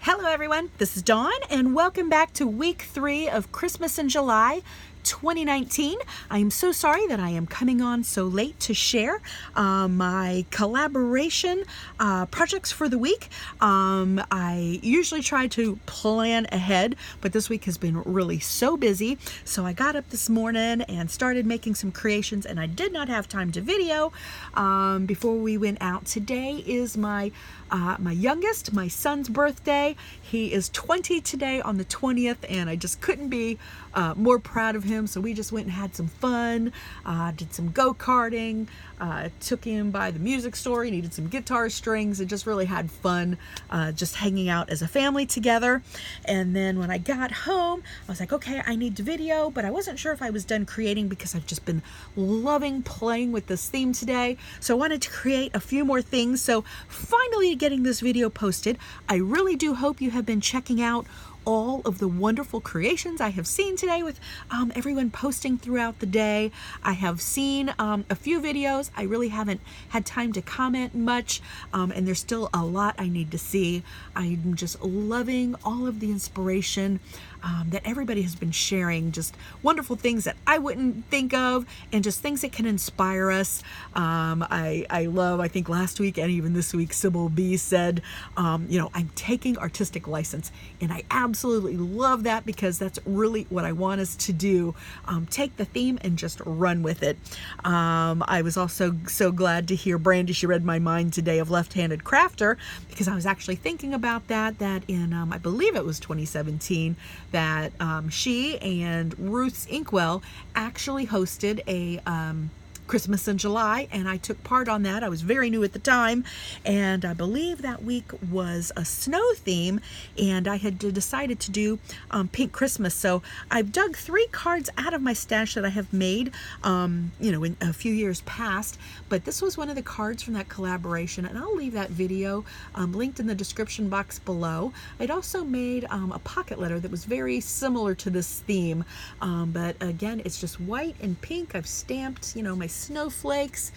Hello everyone, this is Dawn and welcome back to week 3 of Christmas in July 2019. I am so sorry that I am coming on so late to share my collaboration projects for the week. I usually try to plan ahead, but this week has been really so busy. So I got up this morning and started making some creations, and I did not have time to video before we went out. Today is my youngest, my son's birthday. He is 20 today on the 20th, and I just couldn't be more proud of him. So we just went and had some fun, did some go-karting, took him by the music store. He needed some guitar strings, and just really had fun just hanging out as a family together. And then when I got home, I was like, okay, I need to video, but I wasn't sure if I was done creating because I've just been loving playing with this theme today. So I wanted to create a few more things. So finally getting this video posted. I really do hope you have been checking out all of the wonderful creations I have seen today with everyone posting throughout the day. I have seen a few videos. I really haven't had time to comment much, and there's still a lot I need to see. I'm just loving all of the inspiration that everybody has been sharing, just wonderful things that I wouldn't think of, and just things that can inspire us. I love, I think last week and even this week, Sybil B said, you know, I'm taking artistic license, and I absolutely love that because that's really what I want us to do. Take the theme and just run with it. I was also so glad to hear Brandy, she read my mind today, of Left-Handed Crafter, because I was actually thinking about that in, I believe it was 2017, that she and Ruth's Inkwell actually hosted a Christmas in July, and I took part on that. I was very new at the time, and I believe that week was a snow theme, and I had decided to do Pink Christmas. So I've dug 3 cards out of my stash that I have made, you know, in a few years past, but this was one of the cards from that collaboration, and I'll leave that video linked in the description box below. I'd also made a pocket letter that was very similar to this theme, but again, it's just white and pink. I've stamped, you know, my snowflakes,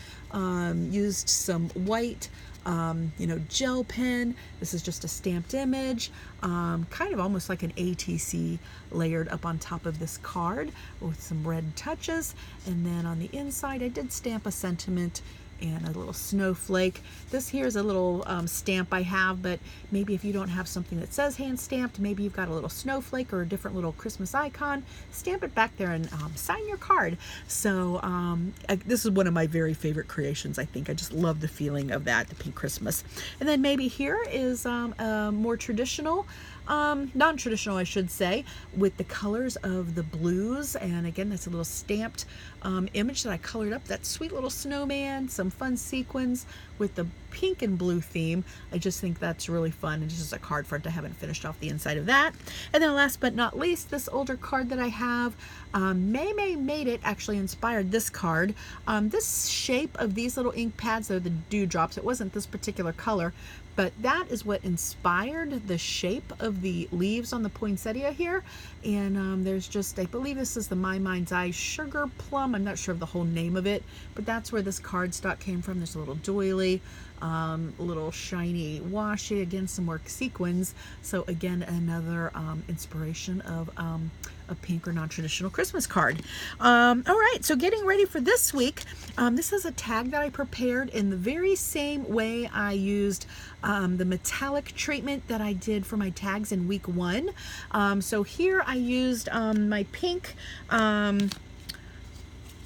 used some white, you know, gel pen. This is just a stamped image, kind of almost like an ATC layered up on top of this card with some red touches. And then on the inside, I did stamp a sentiment and a little snowflake. This here is a little stamp I have, but maybe if you don't have something that says hand stamped, maybe you've got a little snowflake or a different little Christmas icon, stamp it back there and sign your card. So this is one of my very favorite creations. I think I just love the feeling of that, the Pink Christmas. And then maybe here is a more traditional, non-traditional I should say, with the colors of the blues, and again that's a little stamped image that I colored up, that sweet little snowman, some fun sequins with the pink and blue theme. I just think that's really fun, and just a card for it. I haven't finished off the inside of that. And then last but not least, this older card that I have, Maymay made it, actually inspired this card. This shape of these little ink pads, they're the dewdrops. It wasn't this particular color, but that is what inspired the shape of the leaves on the poinsettia here. And there's just, I believe this is the My Mind's Eye Sugar Plum. I'm not sure of the whole name of it, but that's where this cardstock came from. There's a little doily, little shiny washi, again some more sequins. So again, another inspiration of a pink or non-traditional Christmas card. All right, so getting ready for this week, this is a tag that I prepared in the very same way I used the metallic treatment that I did for my tags in week 1. So here I used my pink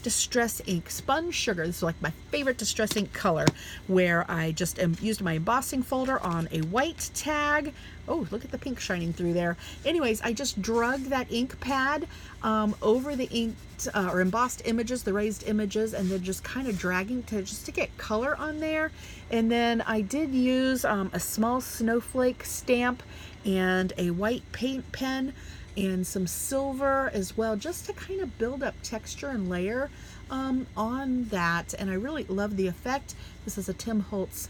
distress ink, spun sugar. This is like my favorite distress ink color, where I just used my embossing folder on a white tag. Oh, look at the pink shining through there. Anyways, I just drug that ink pad over the inked or embossed images, the raised images, and then just kind of dragging to get color on there. And then I did use a small snowflake stamp and a white paint pen and some silver as well, just to kind of build up texture and layer on that. And I really love the effect. This is a Tim Holtz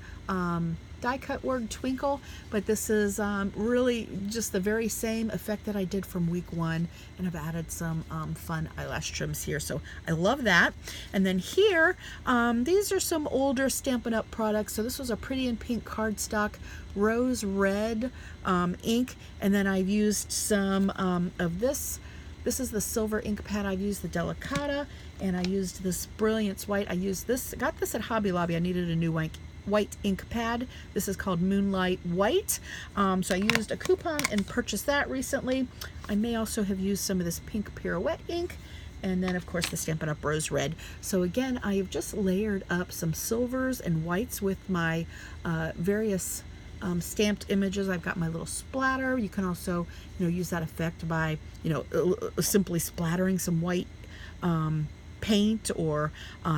die cut word Twinkle, but this is really just the very same effect that I did from week 1, and I've added some fun eyelash trims here, so I love that. And then here, these are some older Stampin' Up! Products. So this was a Pretty in Pink cardstock, rose red ink, and then I've used some of this. This is the silver ink pad. I've used the Delicata, and I used this Brilliance White. I used this, got this at Hobby Lobby. I needed a new white ink pad. This is called Moonlight White. So I used a coupon and purchased that recently. I may also have used some of this pink Pirouette ink, and then of course the Stampin' Up! Rose Red. So again, I have just layered up some silvers and whites with my various stamped images. I've got my little splatter. You can also, use that effect by, simply splattering some white paint or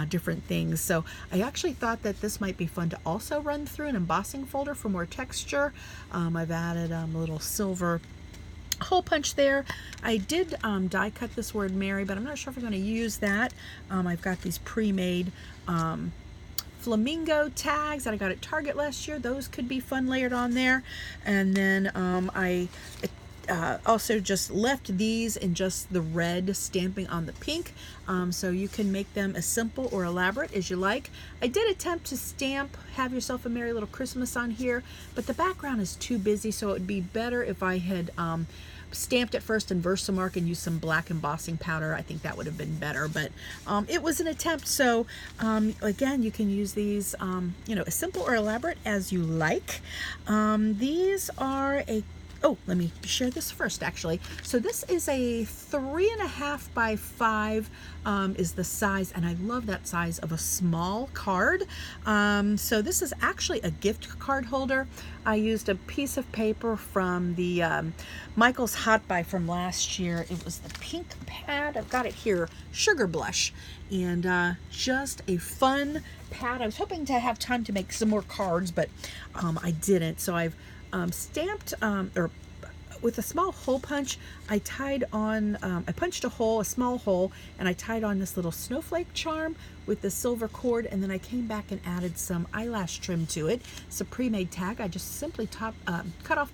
different things. So I actually thought that this might be fun to also run through an embossing folder for more texture. I've added a little silver hole punch there. I did die cut this word Mary, but I'm not sure if I'm going to use that. I've got these pre-made flamingo tags that I got at Target last year. Those could be fun layered on there. And then I also just left these in just the red stamping on the pink, so you can make them as simple or elaborate as you like. I did attempt to stamp Have Yourself a Merry Little Christmas on here, but the background is too busy, so it would be better if I had stamped it first in Versamark and used some black embossing powder. I think that would have been better, but it was an attempt. So again, you can use these as simple or elaborate as you like. These are let me share this first actually. So this is a 3.5 by 5 is the size, and I love that size of a small card. So this is actually a gift card holder. I used a piece of paper from the Michael's Hot Buy from last year. It was the pink pad. I've got it here, Sugar Blush, and just a fun pad. I was hoping to have time to make some more cards, but I didn't. So I've stamped or with a small hole punch, I tied on, I punched a small hole, and I tied on this little snowflake charm with the silver cord, and then I came back and added some eyelash trim to it. It's a pre-made tag. I just simply cut off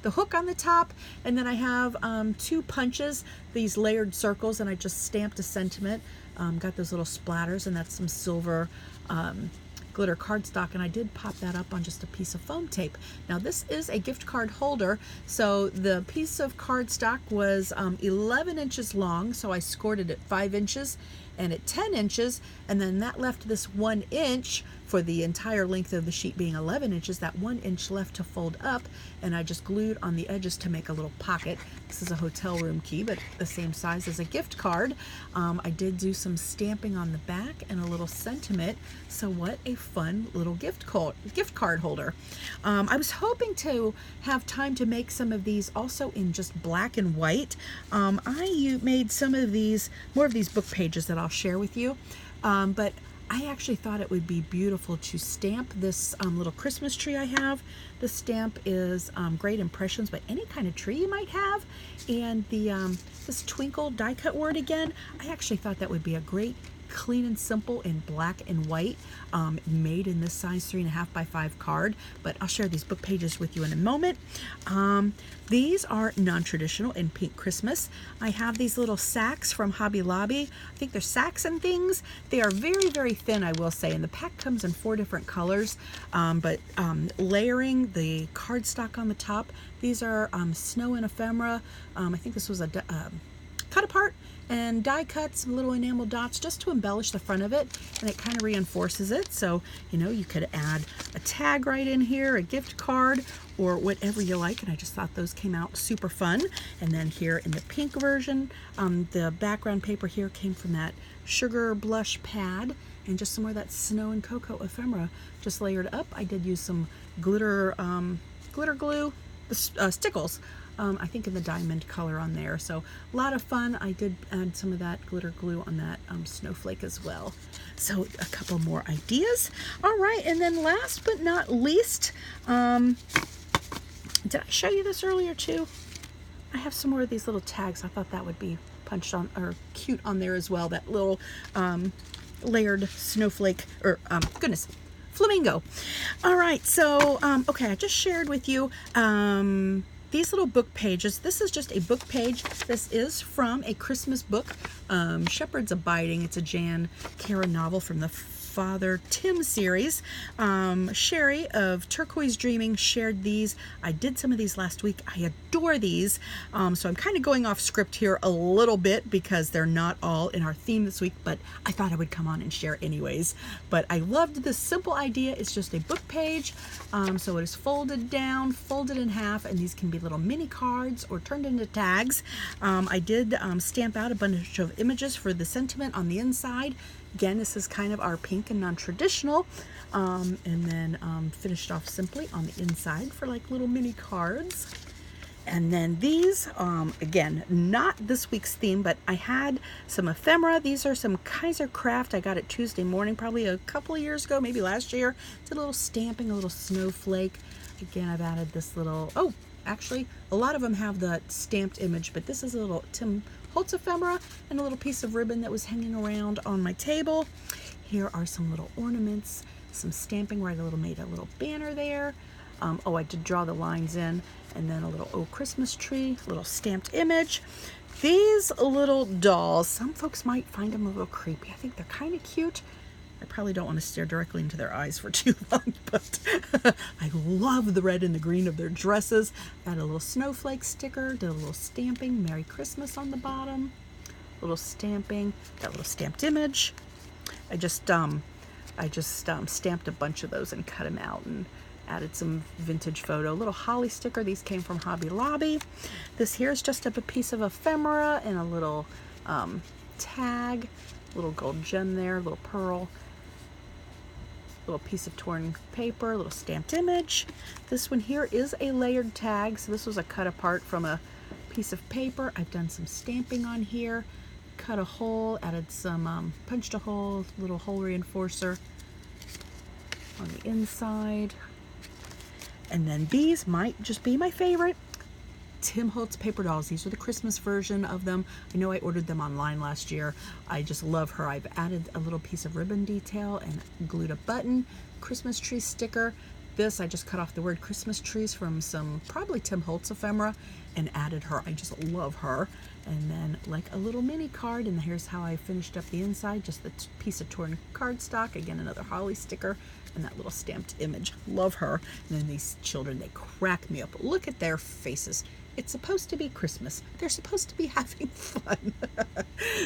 the hook on the top, and then I have 2 punches, these layered circles, and I just stamped a sentiment. Got those little splatters, and that's some silver glitter cardstock, and I did pop that up on just a piece of foam tape. Now this is a gift card holder, so the piece of cardstock was 11 inches long, so I scored it at 5 inches and at 10 inches, and then that left this 1 inch for the entire length of the sheet being 11 inches, that 1 inch left to fold up, and I just glued on the edges to make a little pocket. This is a hotel room key, but the same size as a gift card. I did do some stamping on the back and a little sentiment, so what a fun little gift card holder. I was hoping to have time to make some of these also in just black and white. I made some of these, more of these book pages that I'll share with you, but I actually thought it would be beautiful to stamp this little Christmas tree I have. The stamp is Great Impressions, but any kind of tree you might have. And the this Twinkle die cut word again, I actually thought that would be a great clean and simple in black and white, made in this size 3.5 by 5 card, but I'll share these book pages with you in a moment. These are non-traditional in Pink Christmas. I have these little sacks from Hobby Lobby. I think they're sacks and things. They are very, very thin, I will say, and the pack comes in 4 different colors, but layering the cardstock on the top. These are snow and ephemera. I think this was a cut apart and die cut some little enamel dots just to embellish the front of it, and it kind of reinforces it. So you could add a tag right in here, a gift card, or whatever you like, and I just thought those came out super fun. And then here in the pink version, the background paper here came from that Sugar Blush pad, and just some more of that snow and cocoa ephemera just layered up. I did use some glitter glue, stickles, I think in the diamond color on there. So a lot of fun. I did add some of that glitter glue on that snowflake as well. So a couple more ideas. All right, and then last but not least, did I show you this earlier too? I have some more of these little tags. I thought that would be punched on or cute on there as well. That little layered snowflake, or flamingo. All right, so, okay, I just shared with you these little book pages. This is just a book page. This is from a Christmas book, Shepherd's Abiding. It's a Jan Karen novel from the Father Tim series. Sherry of Turquoise Dreaming shared these. I did some of these last week. I adore these. So I'm kind of going off script here a little bit because they're not all in our theme this week, but I thought I would come on and share anyways. But I loved this simple idea. It's just a book page. So it is folded down, folded in half, and these can be little mini cards or turned into tags. I did stamp out a bunch of images for the sentiment on the inside. Again, this is kind of our pink and non-traditional, and then finished off simply on the inside for like little mini cards. And then these, again, not this week's theme, but I had some ephemera. These are some Kaiser Craft. I got it Tuesday morning, probably a couple of years ago, maybe last year. It's a little stamping, a little snowflake. Again, I've added this little, oh, actually, a lot of them have the stamped image, but this is a little Tim Holtz ephemera and a little piece of ribbon that was hanging around on my table. Here are some little ornaments, some stamping where I made a little banner there. Oh, I did draw the lines in, and then a little "Oh Christmas Tree," little stamped image. These little dolls, some folks might find them a little creepy. I think they're kind of cute. I probably don't want to stare directly into their eyes for too long, but I love the red and the green of their dresses. Got a little snowflake sticker, did a little stamping, Merry Christmas on the bottom, little stamping, got a little stamped image. I just stamped a bunch of those and cut them out and added some vintage photo. Little holly sticker. These came from Hobby Lobby. This here is just a piece of ephemera and a little tag, little gold gem there, little pearl, little piece of torn paper, little stamped image. This one here is a layered tag. So this was a cut apart from a piece of paper. I've done some stamping on here, cut a hole, added some, punched a hole, little hole reinforcer on the inside. And then these might just be my favorite. Tim Holtz paper dolls. These are the Christmas version of them. I know I ordered them online last year. I just love her. I've added a little piece of ribbon detail and glued a button, Christmas tree sticker. This, I just cut off the word Christmas trees from some probably Tim Holtz ephemera and added her. I just love her. And then like a little mini card, and here's how I finished up the inside. Just the piece of torn cardstock. Again, another holly sticker and that little stamped image. Love her. And then these children, they crack me up. Look at their faces. It's supposed to be Christmas. They're supposed to be having fun.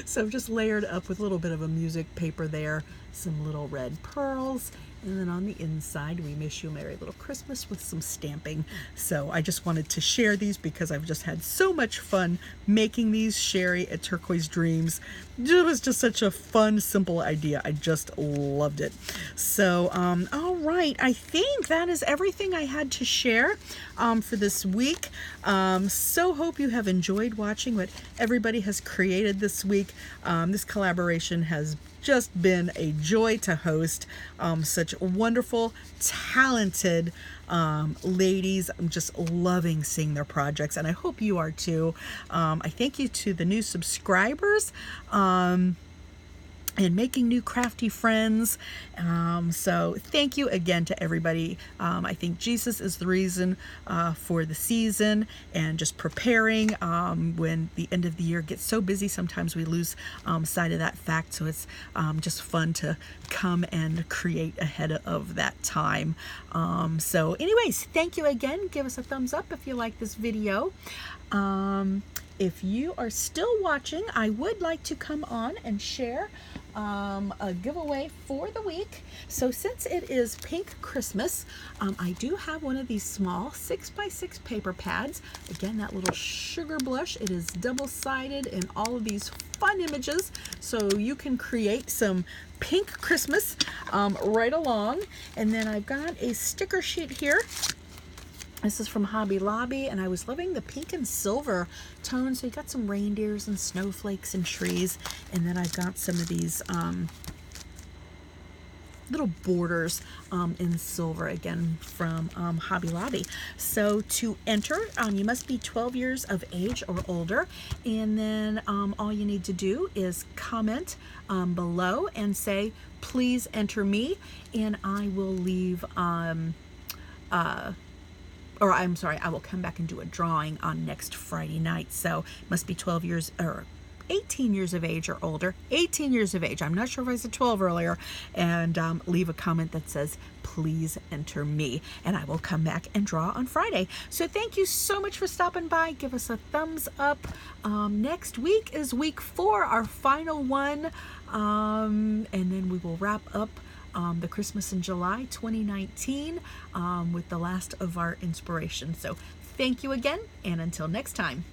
So I've just layered up with a little bit of a music paper there, some little red pearls, and then on the inside, we wish you a Merry Little Christmas with some stamping. So I just wanted to share these because I've just had so much fun making these. Sherry at Turquoise Dreams. It was just such a fun, simple idea. I just loved it. So, all right. I think that is everything I had to share for this week. So hope you have enjoyed watching what everybody has created this week. This collaboration has just been a joy to host. Such wonderful, talented ladies. I'm just loving seeing their projects, and I hope you are too. I thank you to the new subscribers and making new crafty friends. So thank you again to everybody. I think Jesus is the reason for the season, and just preparing when the end of the year gets so busy. Sometimes we lose sight of that fact. So it's just fun to come and create ahead of that time. So anyways, thank you again. Give us a thumbs up if you like this video. If you are still watching, I would like to come on and share a giveaway for the week. So since it is Pink Christmas, I do have one of these small 6x6 paper pads. Again, that little sugar blush. It is double-sided in all of these fun images, so you can create some Pink Christmas right along. And then I've got a sticker sheet here. This is from Hobby Lobby, and I was loving the pink and silver tones. So you got some reindeers and snowflakes and trees. And then I've got some of these little borders in silver, again from Hobby Lobby. So to enter, you must be 12 years of age or older, and then all you need to do is comment below and say, please enter me, and I will leave or I'm sorry, I will come back and do a drawing on next Friday night. So must be 12 years or 18 years of age or older. 18 years of age. I'm not sure if I said 12 earlier. And leave a comment that says, please enter me. And I will come back and draw on Friday. So thank you so much for stopping by. Give us a thumbs up. Next week is week 4, our final one. And then we will wrap up the Christmas in July 2019 with the last of our inspiration. So thank you again, and until next time.